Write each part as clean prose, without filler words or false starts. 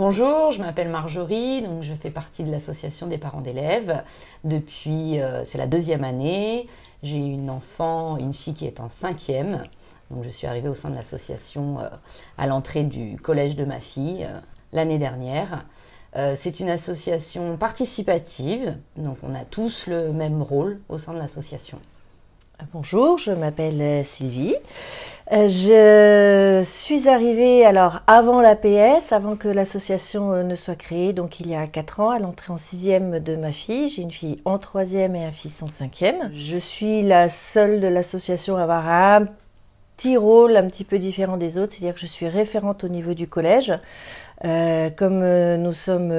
Bonjour, je m'appelle Marjorie, donc je fais partie de l'association des parents d'élèves depuis, c'est la deuxième année. J'ai une enfant, une fille qui est en cinquième, donc je suis arrivée au sein de l'association à l'entrée du collège de ma fille l'année dernière. C'est une association participative, donc on a tous le même rôle au sein de l'association. Bonjour, je m'appelle Sylvie. Je suis arrivée alors avant l'APS, avant que l'association ne soit créée, donc il y a 4 ans, à l'entrée en sixième de ma fille. J'ai une fille en troisième et un fils en cinquième. Je suis la seule de l'association à avoir un petit rôle un petit peu différent des autres, c'est-à-dire que je suis référente au niveau du collège. Comme nous sommes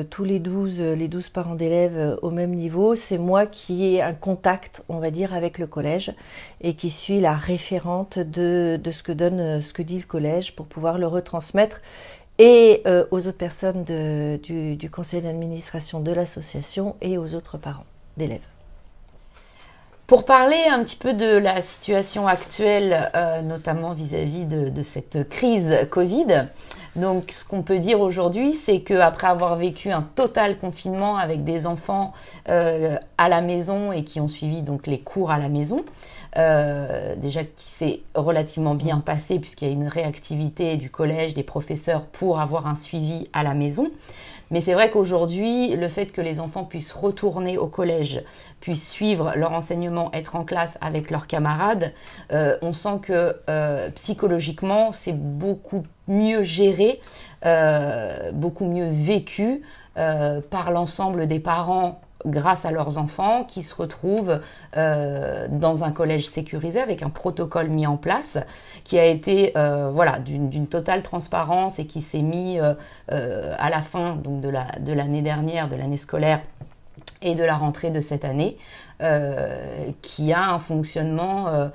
tous les 12 parents d'élèves au même niveau, c'est moi qui ai un contact, on va dire, avec le collège et qui suis la référente de ce que dit le collège pour pouvoir le retransmettre et aux autres personnes du conseil d'administration de l'association et aux autres parents d'élèves. Pour parler un petit peu de la situation actuelle, notamment vis-à-vis de cette crise Covid, donc ce qu'on peut dire aujourd'hui, c'est qu'après avoir vécu un total confinement avec des enfants à la maison et qui ont suivi donc les cours à la maison, déjà qui s'est relativement bien passé puisqu'il y a une réactivité du collège, des professeurs pour avoir un suivi à la maison. Mais c'est vrai qu'aujourd'hui, le fait que les enfants puissent retourner au collège, puissent suivre leur enseignement, être en classe avec leurs camarades, on sent que psychologiquement, c'est beaucoup mieux géré, beaucoup mieux vécu par l'ensemble des parents grâce à leurs enfants qui se retrouvent dans un collège sécurisé avec un protocole mis en place qui a été voilà, d'une totale transparence et qui s'est mis à la fin donc, de l'année dernière, de l'année scolaire et de la rentrée de cette année, qui a un fonctionnement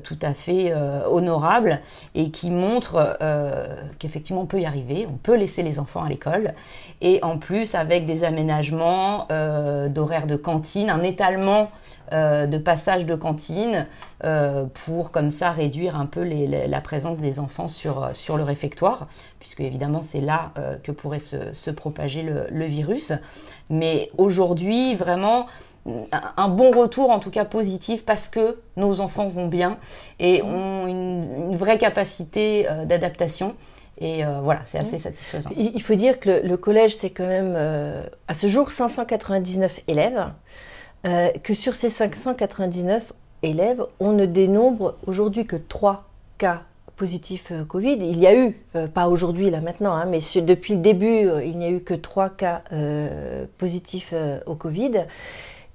tout à fait honorable et qui montre qu'effectivement on peut y arriver, on peut laisser les enfants à l'école et en plus avec des aménagements d'horaires de cantine, un étalement de passage de cantine pour comme ça réduire un peu la présence des enfants sur le réfectoire, puisque évidemment c'est là que pourrait se propager le virus. Mais aujourd'hui, vraiment, un bon retour, en tout cas positif, parce que nos enfants vont bien et ont une vraie capacité d'adaptation. Et voilà, c'est assez satisfaisant. Il faut dire que le collège, c'est quand même, à ce jour, 599 élèves. Que sur ces 599 élèves, on ne dénombre aujourd'hui que 3 cas positifs Covid. Il y a eu, pas aujourd'hui là maintenant, hein, mais depuis le début, il n'y a eu que 3 cas positifs au Covid.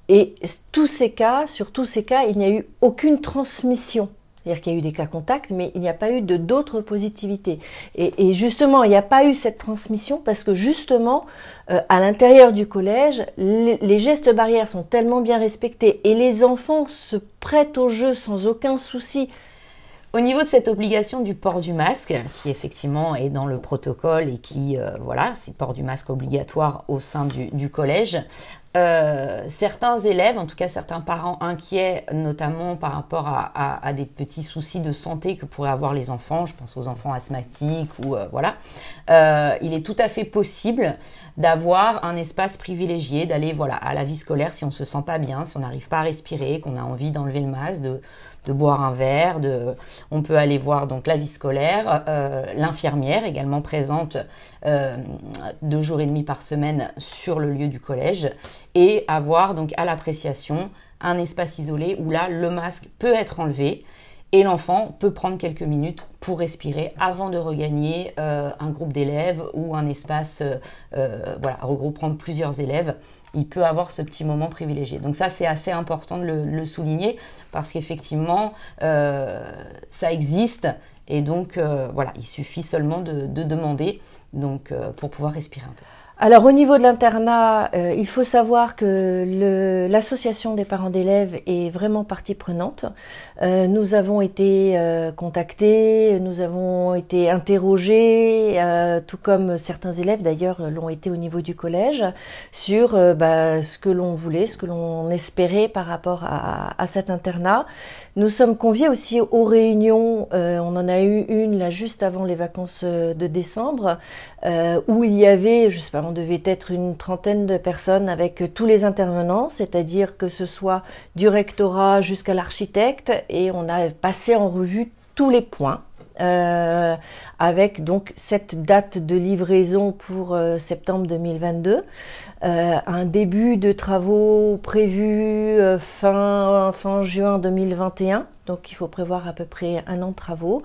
Et sur tous ces cas, il n'y a eu aucune transmission. C'est-à-dire qu'il y a eu des cas contacts, mais il n'y a pas eu d'autres positivités. Et justement, il n'y a pas eu cette transmission parce que justement, à l'intérieur du collège, les gestes barrières sont tellement bien respectés et les enfants se prêtent au jeu sans aucun souci. Au niveau de cette obligation du port du masque, qui effectivement est dans le protocole et qui, voilà, c'est port du masque obligatoire au sein du collège, certains élèves, en tout cas certains parents inquiets, notamment par rapport à des petits soucis de santé que pourraient avoir les enfants, je pense aux enfants asthmatiques ou voilà, il est tout à fait possible d'avoir un espace privilégié, d'aller voilà, à la vie scolaire si on se sent pas bien, si on n'arrive pas à respirer, qu'on a envie d'enlever le masque, de boire un verre, on peut aller voir donc la vie scolaire, l'infirmière également présente 2 jours et demi par semaine sur le lieu du collège et avoir donc à l'appréciation un espace isolé où là le masque peut être enlevé et l'enfant peut prendre quelques minutes pour respirer avant de regagner un groupe d'élèves ou un espace voilà, regroupant plusieurs élèves. Il peut avoir ce petit moment privilégié. Donc ça, c'est assez important de le souligner parce qu'effectivement, ça existe et donc voilà, il suffit seulement de demander donc, pour pouvoir respirer un peu. Alors au niveau de l'internat, il faut savoir que l'association des parents d'élèves est vraiment partie prenante. Nous avons été contactés, nous avons été interrogés, tout comme certains élèves d'ailleurs l'ont été au niveau du collège, sur ce que l'on voulait, ce que l'on espérait par rapport à cet internat. Nous sommes conviés aussi aux réunions, on en a eu une là juste avant les vacances de décembre, où il y avait, je sais pas, on devait être une trentaine de personnes avec tous les intervenants, c'est-à-dire que ce soit du rectorat jusqu'à l'architecte, et on a passé en revue tous les points. Avec donc cette date de livraison pour septembre 2022, un début de travaux prévu fin juin 2021, donc il faut prévoir à peu près 1 an de travaux,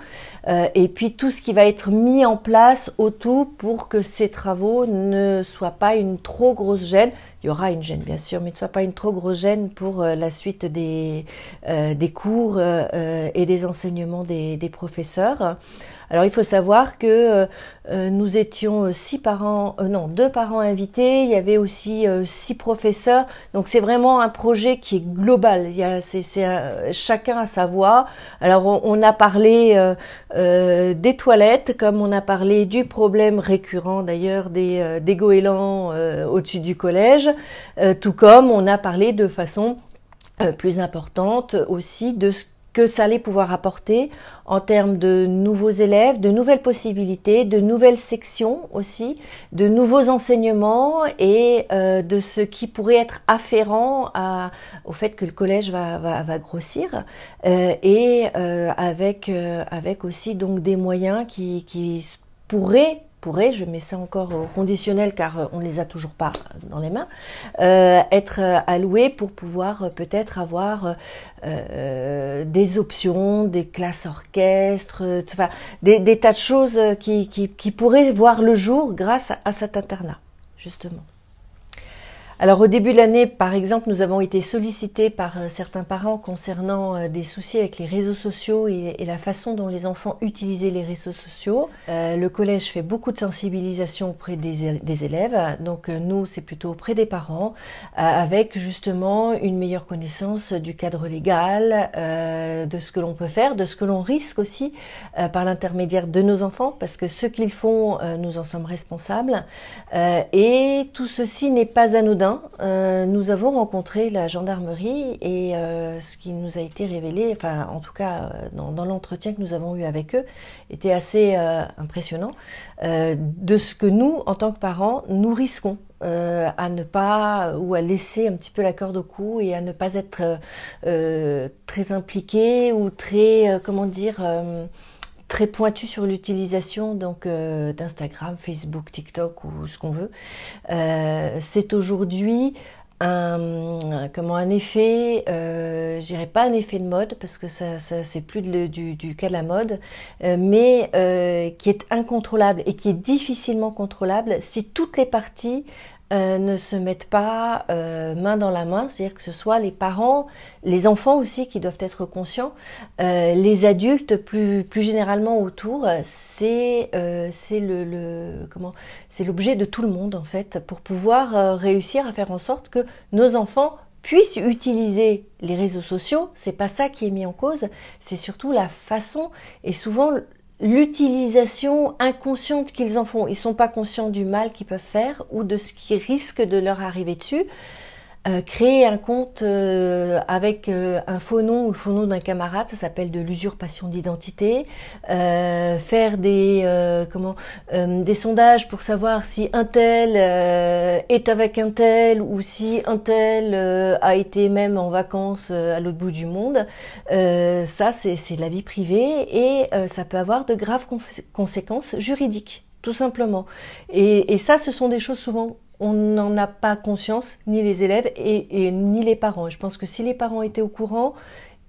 et puis tout ce qui va être mis en place autour pour que ces travaux ne soient pas une trop grosse gêne. Il y aura une gêne bien sûr, mais ne soit pas une trop grosse gêne pour la suite des cours et des enseignements des professeurs. Alors il faut savoir que nous étions 2 parents invités, il y avait aussi 6 professeurs, donc c'est vraiment un projet qui est global, chacun a sa voix. Alors on a parlé des toilettes, comme on a parlé du problème récurrent d'ailleurs des goélands au-dessus du collège, tout comme on a parlé de façon plus importante aussi de ce que ça allait pouvoir apporter en termes de nouveaux élèves, de nouvelles possibilités, de nouvelles sections aussi, de nouveaux enseignements et de ce qui pourrait être afférent au fait que le collège va grossir avec aussi donc des moyens qui pourraient, je mets ça encore au conditionnel car on ne les a toujours pas dans les mains, être alloués pour pouvoir peut-être avoir des options, des classes orchestres, enfin, des tas de choses qui pourraient voir le jour grâce à cet internat, justement. Alors au début de l'année, par exemple, nous avons été sollicités par certains parents concernant des soucis avec les réseaux sociaux et la façon dont les enfants utilisaient les réseaux sociaux. Le collège fait beaucoup de sensibilisation auprès des élèves, donc nous c'est plutôt auprès des parents, avec justement une meilleure connaissance du cadre légal, de ce que l'on peut faire, de ce que l'on risque aussi par l'intermédiaire de nos enfants, parce que ce qu'ils font, nous en sommes responsables, et tout ceci n'est pas anodin. Nous avons rencontré la gendarmerie et ce qui nous a été révélé, enfin en tout cas dans l'entretien que nous avons eu avec eux, était assez impressionnant de ce que nous, en tant que parents, nous risquons à ne pas, ou à laisser un petit peu la corde au cou et à ne pas être très impliqués ou très, très pointu sur l'utilisation donc d'Instagram, Facebook, TikTok ou ce qu'on veut. C'est aujourd'hui un effet, je dirais pas un effet de mode parce que ça c'est plus du cas de la mode, mais qui est incontrôlable et qui est difficilement contrôlable si toutes les parties ne se mettent pas main dans la main, c'est-à-dire que ce soit les parents, les enfants aussi qui doivent être conscients, les adultes plus généralement autour, c'est l'objet de tout le monde en fait, pour pouvoir réussir à faire en sorte que nos enfants puissent utiliser les réseaux sociaux. C'est pas ça qui est mis en cause, c'est surtout la façon et souvent l'utilisation inconsciente qu'ils en font. Ils ne sont pas conscients du mal qu'ils peuvent faire ou de ce qui risque de leur arriver dessus. Créer un compte avec un faux nom ou le faux nom d'un camarade, ça s'appelle de l'usurpation d'identité. Faire des sondages pour savoir si un tel est avec un tel ou si un tel a été même en vacances à l'autre bout du monde. Ça, c'est la vie privée et ça peut avoir de graves conséquences juridiques, tout simplement. Et ça, ce sont des choses souvent on n'en a pas conscience, ni les élèves et ni les parents. Je pense que si les parents étaient au courant,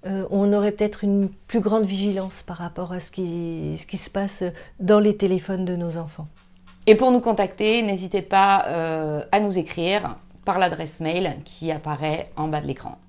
on aurait peut-être une plus grande vigilance par rapport à ce qui se passe dans les téléphones de nos enfants. Et pour nous contacter, n'hésitez pas à nous écrire par l'adresse mail qui apparaît en bas de l'écran.